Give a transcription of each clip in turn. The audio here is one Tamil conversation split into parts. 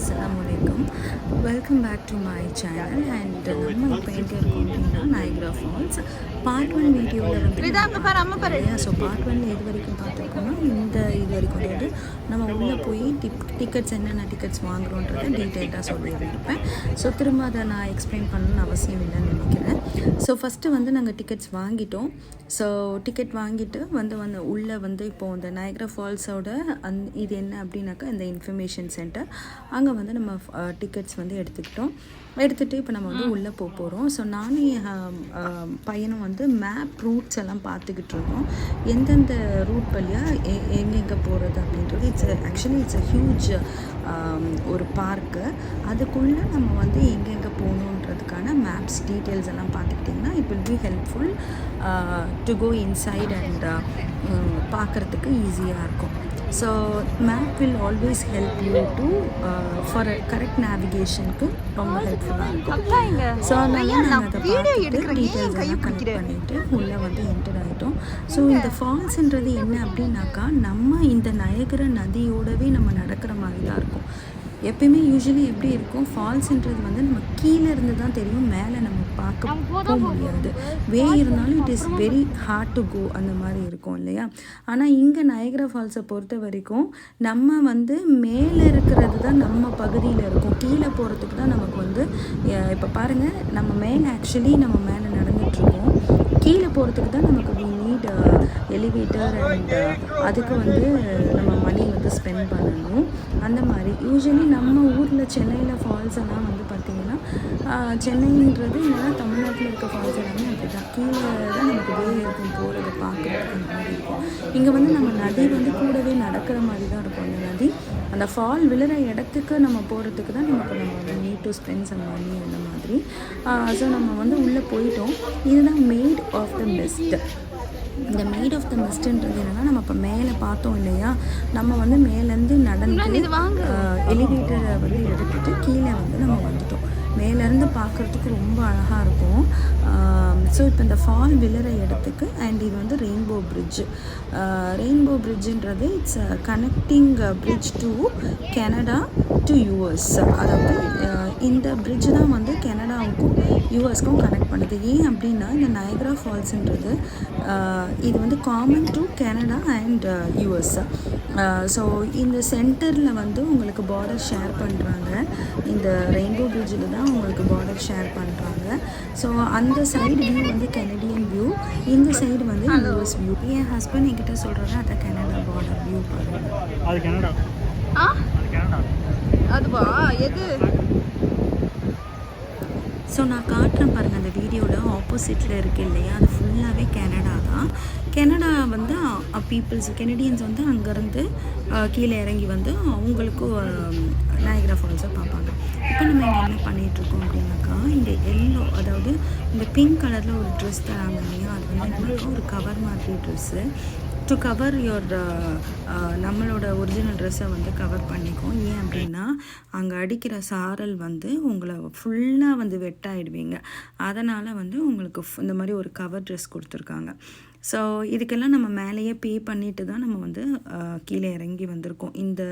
Assalamualaikum. Welcome back to my channel and நம்ம இப்போ எங்கே இருக்கோம் அப்படின்னா நயக்ரா ஃபால்ஸ் பார்ட் 1 வீடியோவில் வந்து ஸோ பார்ட் 1 எது வரைக்கும் பார்த்துருக்கோம்னா இது வரைக்கும் அதாவது நம்ம உள்ளே போய் டிக்கெட்ஸ் என்னென்ன டிக்கெட்ஸ் வாங்குறோன்றதை டீட்டெயிலாக சொல்லியிருப்பேன். ஸோ திரும்ப அதை நான் எக்ஸ்பிளைன் பண்ணணும்னு அவசியம் இல்லைன்னு நினைக்கிறேன். ஸோ ஃபஸ்ட்டு வந்து நாங்கள் டிக்கெட்ஸ் வாங்கிட்டோம். ஸோ டிக்கெட் வாங்கிட்டு வந்து உள்ளே வந்து இப்போது இந்த நயக்ரா ஃபால்ஸோட இது என்ன அப்படின்னாக்கா இந்த இன்ஃபர்மேஷன் சென்டர் அங்கே வந்து நம்ம டிக்கெட்ஸ் வந்து எடுத்துகிட்டு இப்போ நம்ம வந்து உள்ளே போகிறோம். ஸோ நானும் என் பையனும் வந்து மேப் ரூட்ஸ் எல்லாம் பார்த்துக்கிட்டு இருக்கோம். எந்தெந்த ரூட் வழியாக எங்கெங்கே போகிறது அப்படின்றது இட்ஸ் அ ஹியூஜ் ஒரு பார்க்கு. அதுக்குள்ளே நம்ம வந்து எங்கெங்கே போகணுன்றதுக்கான மேப்ஸ் டீட்டெயில்ஸ் எல்லாம் பார்த்துக்கிட்டிங்கன்னா it will be helpful to go inside and பார்க்குறதுக்கு ஈஸியாக இருக்கும். So map will always help you to for correct நேவிகேஷனுக்கு ரொம்ப ஹெல்ப்ஃபுல்லாக இருக்கும். ஸோ அதனால் நாங்கள் அதை பார்த்துட்டு டீட்டெயில்ஸ் எல்லாம் கனெக்ட் பண்ணிவிட்டு உள்ளே வந்து என்டர் ஆகிட்டோம். ஸோ இந்த ஃபால்ஸுன்றது என்ன அப்படின்னாக்கா நம்ம இந்த நயகர நதியோடவே நம்ம நடக்கிற மாதிரி தான் இருக்கும். எப்பயுமே யூஸ்வலி எப்படி இருக்கும், ஃபால்ஸுன்றது வந்து நம்ம கீழே இருந்து தான் தெரியும், மேலே நம்ம பார்க்க போக முடியாது. இருந்தாலும் it is very hard to go அந்த மாதிரி இருக்கும் இல்லையா. ஆனால் இங்கே நயக்ரா ஃபால்ஸை பொறுத்த வரைக்கும் நம்ம வந்து மேலே இருக்கிறது தான் நம்ம பகுதியில் இருக்கும், கீழே போகிறதுக்கு தான் நமக்கு வந்து இப்போ பாருங்கள் நம்ம மேலே ஆக்சுவலி நம்ம மேலே நடந்துகிட்ருக்கோம், கீழே போகிறதுக்கு தான் நமக்கு வி நீட் எலிவேட்டர் அண்ட் அதுக்கு வந்து நம்ம மணி வந்து ஸ்பெண்ட் பண்ணணும். அந்த மாதிரி யூஸ்வலி நம்ம ஊரில் சென்னையில் ஃபால்ஸ் எல்லாம் வந்து பார்த்திங்கன்னா சென்னைன்றது இல்லைன்னா தமிழ்நாட்டில் இருக்க ஃபால்ஸ் எல்லாமே அப்படி தான் கீழே தான் நமக்கு வே இருக்கும் போகிறத பார்க்குறதுக்கு அந்த மாதிரி இருக்கும். இங்கே வந்து நம்ம நதி வந்து கூடவே நடக்கிற மாதிரி தான் இருக்கும். அந்த நதி அந்த ஃபால் விழுற இடத்துக்கு நம்ம போகிறதுக்கு தான் நம்ம வந்து need to spend some money அந்த மாதிரி. ஸோ நம்ம வந்து உள்ளே போயிட்டோம். இதுதான் மேட் ஆஃப் த மிஸ்ட். இந்த மேட் ஆஃப் த மிஸ்ட்ன்றது என்னென்னா நம்ம இப்போ மேலே பார்த்தோம் இல்லையா, நம்ம வந்து மேலேருந்து நடந்து எலிவேட்டரை வந்து எடுத்துகிட்டு கீழே வந்து நம்ம வந்துட்டோம். மேலேருந்து பார்க்குறதுக்கு ரொம்ப அழகாக இருக்கும். ஸோ இப்போ இந்த ஃபால் விழுற இடத்துக்கு அண்ட் இது வந்து ரெயின்போ பிரிட்ஜுன்றது it's connecting bridge to Canada to US. அதாவது இந்த பிரிட்ஜ் தான் வந்து கனடாவுக்கும் யூஎஸ்க்கும் கனெக்ட் பண்ணுது. ஏன் அப்படின்னா இந்த நயக்ரா ஃபால்ஸுன்றது இது வந்து common to Canada and US. So இந்த சென்டரில் வந்து உங்களுக்கு பார்டர் ஷேர் பண்ணுறாங்க. இந்த ரெயின்போ பிரிட்ஜில் தான் உங்களுக்கு பார்டர் ஷேர் பண்ணுறாங்க. ஸோ அந்த சைடு வியூ வந்து கெனடியன் வியூ, இந்த சைடு வந்து யூஎஸ் வியூ. என் ஹஸ்பண்ட் என்கிட்ட சொல்கிறாரு அதை கனடா பார்டர் வியூ பாருங்கள். அது கனடா. அதுவா எது? ஸோ நான் காட்டுறேன் பாருங்கள், அந்த வீடியோவில் ஆப்போசிட்டில் இருக்குது இல்லையா, அது ஃபுல்லாகவே கனடா தான். கனடா வந்து கெனடியன்ஸ் வந்து அங்கேருந்து கீழே இறங்கி வந்து அவங்களுக்கும் நயக்ரா ஃபால்ஸை பார்ப்பாங்க. இப்போ நம்ம இங்கே என்ன பண்ணிகிட்ருக்கோம் அப்படின்னாக்கா, இந்த எல்லோ அதாவது இந்த பிங்க் கலரில் ஒரு ட்ரெஸ் தராங்க இல்லையா, அது வந்து என்னன்னாக்கா ஒரு கவர் மாதிரி ட்ரெஸ்ஸு டு கவர் யுவர் நம்மளோட ஒரிஜினல் ட்ரெஸ்ஸை வந்து கவர் பண்ணிக்கும். ஏன் அப்படின்னா அங்கே அடிக்கிற சாரல் வந்து உங்களை ஃபுல்லாக வந்து வெட்டாயிடுவீங்க. அதனால் வந்து உங்களுக்கு இந்த மாதிரி ஒரு கவர் ட்ரெஸ் கொடுத்துருக்காங்க. ஸோ இதுக்கெல்லாம் நம்ம மேலேயே பே பண்ணிட்டு தான் நம்ம வந்து கீழே இறங்கி வந்திருக்கோம். இந்த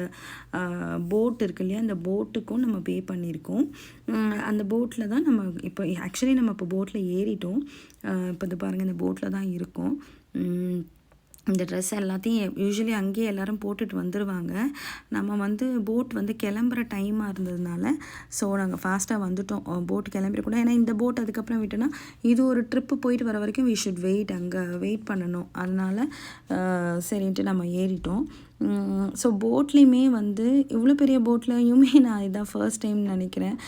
போட் இருக்கு இல்லையா, அந்த போட்டுக்கும் நம்ம பே பண்ணியிருக்கோம். அந்த போட்டில் தான் நம்ம இப்போ ஆக்சுவலி நம்ம இப்போ போட்டில் ஏறிட்டோம். இப்போ இது பாருங்கள், இந்த போட்டில் தான் இருக்கோம். இந்த ட்ரெஸ் எல்லாத்தையும் யூஸ்வலி அங்கேயே எல்லோரும் போட்டுட்டு வந்துடுவாங்க. நம்ம வந்து போட் வந்து கிளம்புற டைமாக இருந்ததுனால ஸோ நாங்கள் ஃபாஸ்ட்டாக வந்துட்டோம். போட் கிளம்பிடக்கூடாது, ஏன்னா இந்த போட் அதுக்கப்புறம் விட்டோன்னா இது ஒரு ட்ரிப்பு போயிட்டு வர வரைக்கும் வி ஷுட் அங்கே வெயிட் பண்ணணும். அதனால் சரின்ட்டு நம்ம ஏறிட்டோம். ஸோ போட்லேயுமே வந்து இவ்வளோ பெரிய போட்லையுமே நான் இதான் ஃபர்ஸ்ட் டைம் நினைக்கிறேன்.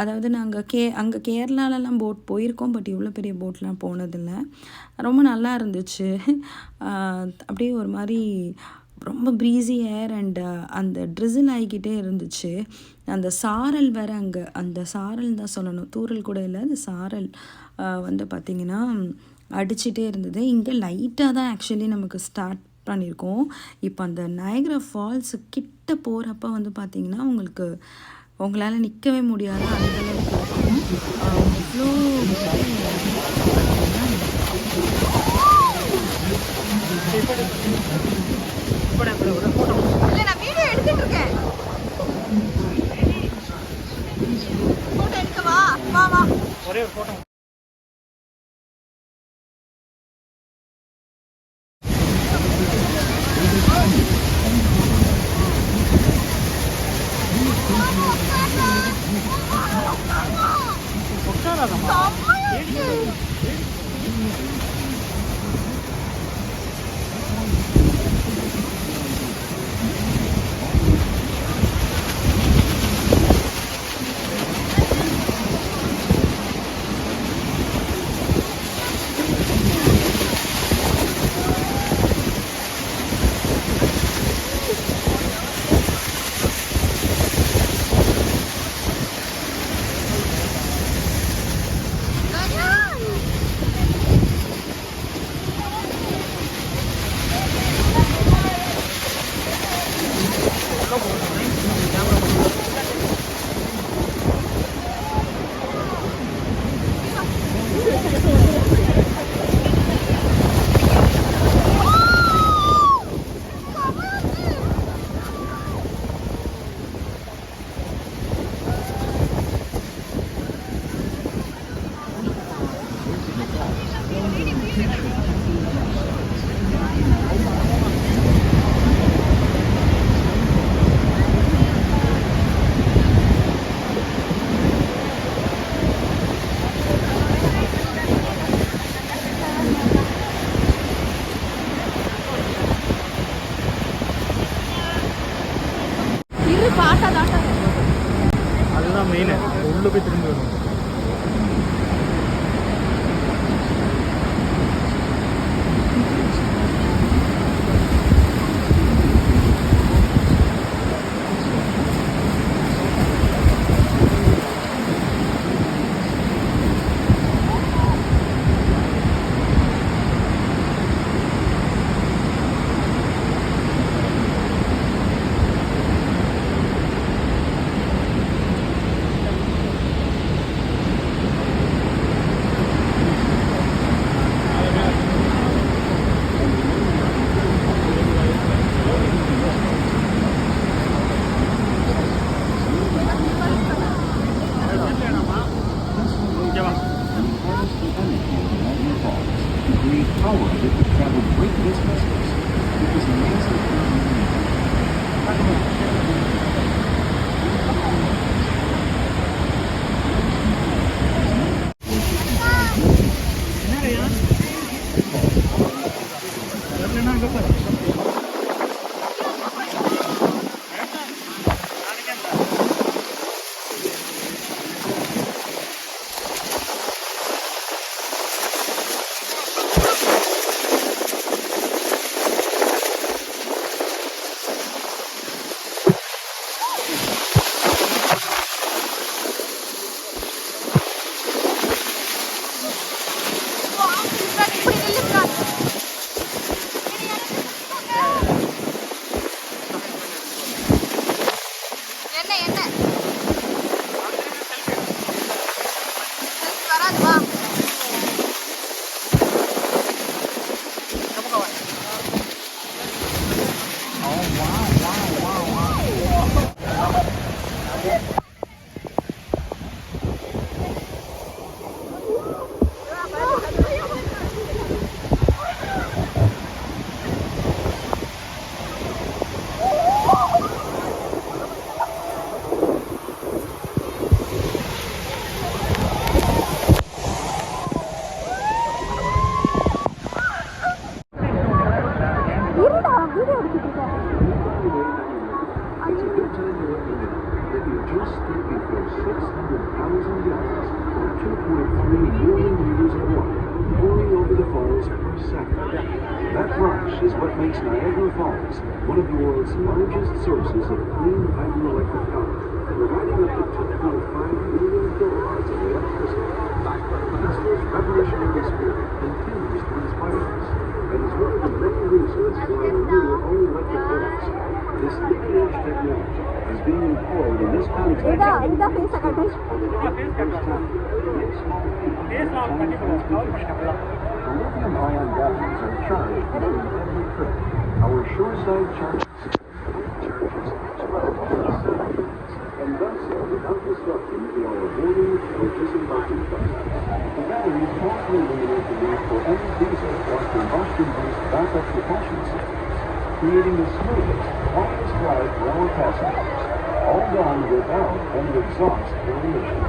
அதாவது நாங்கள் அங்கே கேரளாலலாம் போட் போயிருக்கோம், பட் இவ்வளோ பெரிய போட்லாம் போனதில்லை. ரொம்ப நல்லா இருந்துச்சு. அப்படியே ஒரு மாதிரி ரொம்ப ப்ரீஸி ஏர் அண்ட் அந்த ட்ரிசில் ஆகிக்கிட்டே இருந்துச்சு. அந்த சாரல் வேறு அங்கே அந்த சாரல் தான் சொல்லணும், தூரல் கூட இல்லை, அந்த சாரல் வந்து பார்த்திங்கன்னா அடிச்சிட்டே இருந்தது. இங்கே லைட்டாக தான் ஆக்சுவலி நமக்கு ஸ்டார்ட் பண்ணியிருக்கோம். இப்போ அந்த நயக்ரா ஃபால்ஸு கிட்ட போகிறப்ப வந்து பார்த்திங்கன்னா உங்களால் நிற்கவே முடியாது, அந்தளவுக்கு இருக்கும். அவ்வளோ இல்லை, நான் வீடியோ எடுத்துகிட்டு இருக்கேன். அதுதான் மெயின். உள்ளே போய் திரும்பி வரும். That rush is what makes Niagara Falls one of the world's largest sources of clean hydroelectric power, providing up to 2.5 million kilowatts of electricity. Whistler's revolutionary spirit continues to inspire us, and is one of the many reasons for our new all-electric bullets. This leading-edge technology is being employed in this context for the first time. In small tiny transportation. The lithium-ion batteries are charged during every trip. Our shoreside charging system charges 12 minutes, and does so without without disruption to our boarding or disembarking process. The batteries also eliminate the need for any diesel or combustion-based backup propulsion systems, creating the smoothest, quietest ride for our passengers, all done without any exhaust or emissions.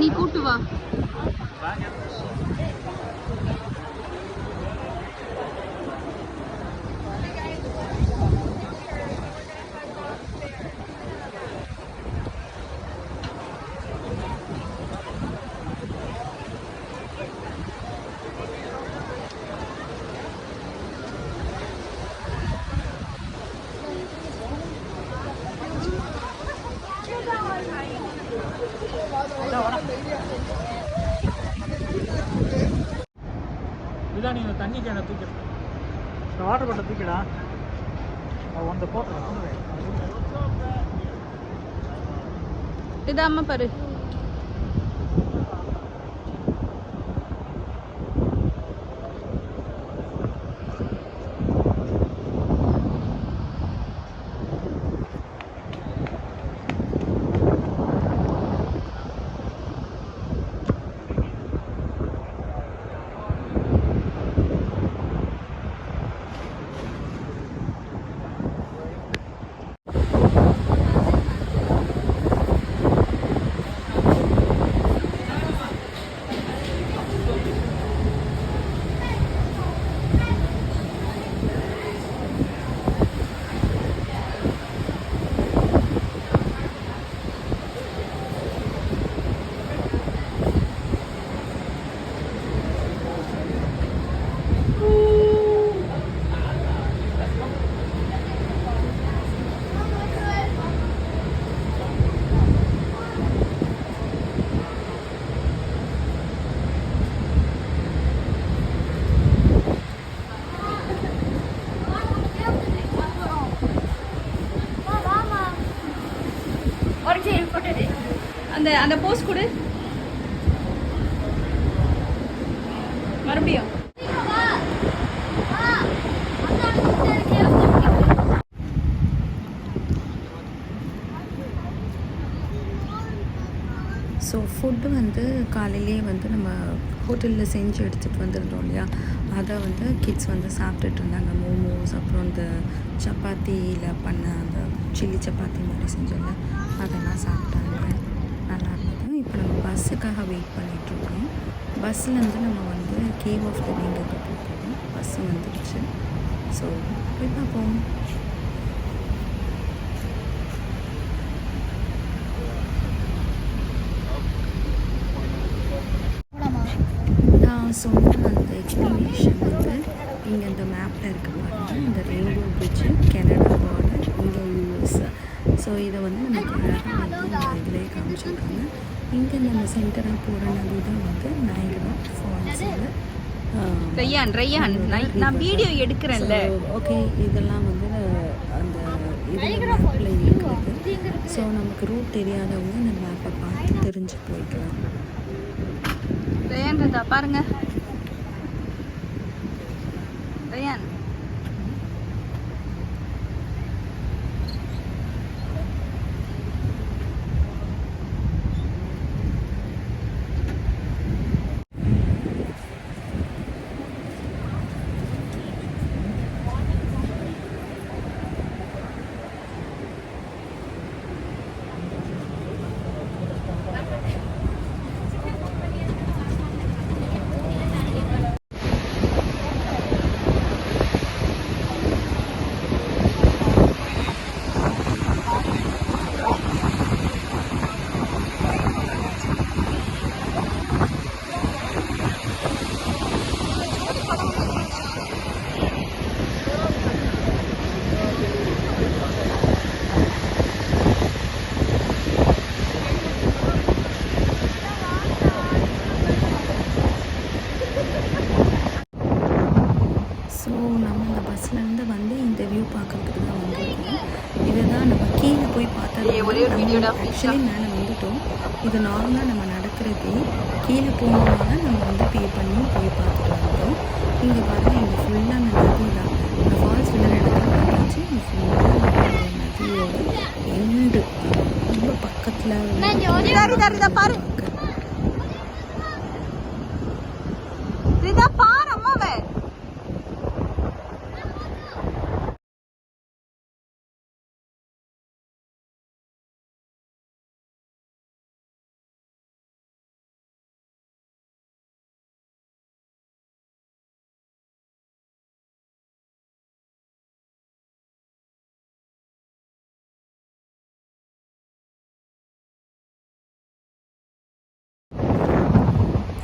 நீ கூட்டு வா. இதான் நீ தண்ணி கேனை தூக்கிடு, இந்த வாட்டர் பாட்டில் தூக்கிடா, அந்த போட்டு இதாம்மா பாரு. அந்த அந்த போஸ் கொடு மறுபடியும். ஸோ ஃபுட்டு வந்து காலையிலேயே வந்து நம்ம ஹோட்டலில் செஞ்சு எடுத்துகிட்டு வந்திருந்தோம் இல்லையா, அதை வந்து கிட்ஸ் வந்து சாப்பிட்டுட்டு இருந்தாங்க. மோமோஸ், அப்புறம் இந்த சப்பாத்தியில் பண்ண அந்த சில்லி சப்பாத்தி மாதிரி செஞ்சோம்ல, அதெல்லாம் சாப்பிட்டாங்க. நல்லா இருந்தது. இப்போ நம்ம பஸ்ஸுக்காக வெயிட் பண்ணிகிட்ருக்கோம். பஸ்ஸிலேருந்து நம்ம வந்து கேவ் ஆஃப் த விங்குக்கு போகிறோம். பஸ்ஸு வந்துடுச்சு. ஸோ போய் பார்ப்போம். நான் சொன்ன அந்த எக்ஸ்ப்ளனேஷன் வந்து இங்கே இந்த மேப்பில் இருக்க பாருங்கள். இந்த ரெயின்போ பிரிட்ஜு, கனடா பார்டர், இங்கே யூஎஸ். ஸோ இதை வந்து நமக்கு அழகாக வந்து இந்த இதிலே காமிச்சிருக்காங்க. இங்கே நம்ம சென்டராக போகிற நதி தான் வந்து நயகரா ஃபால்ஸில். ரய்யான் நான் வீடியோ எடுக்கிறேன்ல. ஓகே, இதெல்லாம் வந்து அந்த இதில் மேப்பில் இருக்கிறது. ஸோ நமக்கு ரூட் தெரியாதவங்க இந்த மேப்பை பார்த்து தெரிஞ்சு போய்க்கலாம். ரயான் இருந்தா பாருங்க. ரயான் பார்க்குறதுக்கு தான் வந்திருக்கோம். இதை தான் நம்ம கீழே போய் பார்த்தா ஆக்சுவலி மேலே வந்துட்டோம். இது நார்மலாக நம்ம நடக்கிறதே கீழே போனோம்னா நம்ம வந்து பே பண்ணி போய் பார்த்துட்டு வந்தோம். இங்கே பாருங்கள், இங்கே ஃபுல்லாக அந்த நதி தான். இந்த ஃபால்ஸ் உள்ள இடத்துல பார்த்தாச்சு. இங்கே ஃபுல்லாக நதியோட எண்டு ரொம்ப பக்கத்தில் பார்க்க.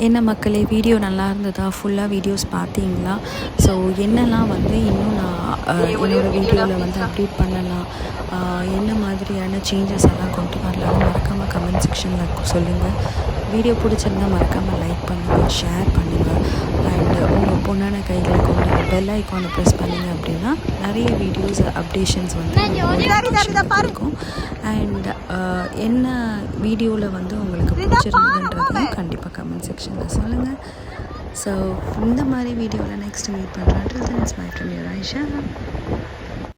என்ன மக்களே, வீடியோ நல்லா இருந்ததா? ஃபுல்லாக வீடியோஸ் பார்த்தீங்களா? ஸோ என்னெல்லாம் வந்து இன்னும் நான் என்னோடய வீடியோவில் வந்து அப்டேட் பண்ணலாம், என்ன மாதிரியான சேஞ்சஸ் எல்லாம் கொண்டு வரலாம்னு மறக்காமல் கமெண்ட் செக்ஷனில் சொல்லுங்கள். வீடியோ பிடிச்சிருந்தா மறக்காமல் லைக் பண்ணுங்கள், ஷேர் பண்ணுங்கள். அண்ட் உங்கள் பொண்ணான கையில் கொண்டு பெல் ஐக்கானை ப்ரெஸ் பண்ணிங்க அப்படின்னா நிறைய வீடியோஸ் அப்டேஷன்ஸ் வந்து இருக்கும். அண்ட் என்ன வீடியோவில் வந்து உங்களுக்கு பிடிச்சிருந்ததுன்றதையும் கண்டிப்பாக கமெண்ட் செக்ஷனில் சொல்லுங்கள். ஸோ இந்த மாதிரி வீடியோவில் நெக்ஸ்ட் மீட் பண்ணுறேன். Till then, it's bye from your Aisha.